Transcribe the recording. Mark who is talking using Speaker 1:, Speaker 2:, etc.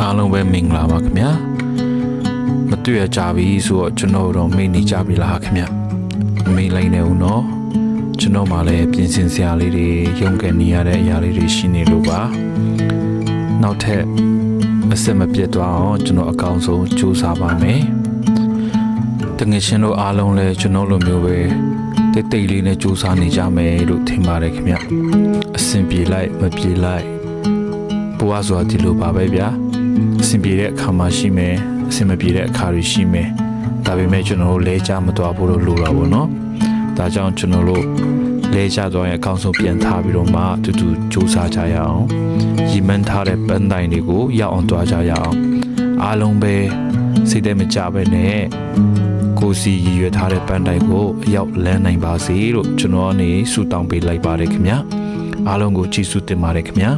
Speaker 1: အားလုံးပဲမင်္ဂလာပါခင်ဗျာမတွေ့ရကြပြီဆိုတော့ကျွန်တော်တော့မေ့နေကြပြီလားခင်ဗျာမေ့လိုက်နေဦးနော်ကျွန်တော်မှလည်းပြင်ဆင်စရာလေးတွေရုန်းကန်နေရတဲ့အရာလေးတွေရှိနေလို့ပါနောက်ထပ်အဆက်မပြတ်သွားအောင်ကျွန်တော်အကောင်းဆုံးကြိုးစားပါမယ်တကယ်ရှင်တို့အားလုံးလည်းကျွန်တော်လိုမျိုးပဲတိတ်တိတ်လေးနဲ့ကြိုးစားနေကြမယ်လို့ထင်ပါတယ်ခင်ဗျအဆင်ပြေလိုက်မပြေလိုက်ဘဝဆိုတာဒီလိုပါပဲဗျာအဆင်ပြေတဲ့အခါမှရှိမယ်အဆင်မပြေတဲ့အခါတွေရှိမယ်ဒါပေမဲ့ကျွန်တော်တို့လဲကြမသွားဖို့လို့လိုတာပေါ့နော်ဒါကြောင့်ကျွန်တော်တို့လဲကြသွားရင်အကောင်းဆုံးပြန်ထားပြီးတော့မှတူတူစူးစမ်းကြရအောင်ရည်မှန်းထားတဲ့ပန်းတိုင်တွေကိုရောက်အောင်တွားကြရအောင်အားလုံးပဲစိတ်ထဲမကြပဲနဲ့ကိုစီရည်ရွယ်ထားတဲ့ပန်းတိုင်ကိုအရောက်လန်းနိုင်ပါစေလို့ကျွန်တော်ကနေဆုတောင်းပေးလိုက်ပါတယ်ခင်ဗျာအားလုံးကိုကျေးဇူးတင်ပါတယ်ခင်ဗျာ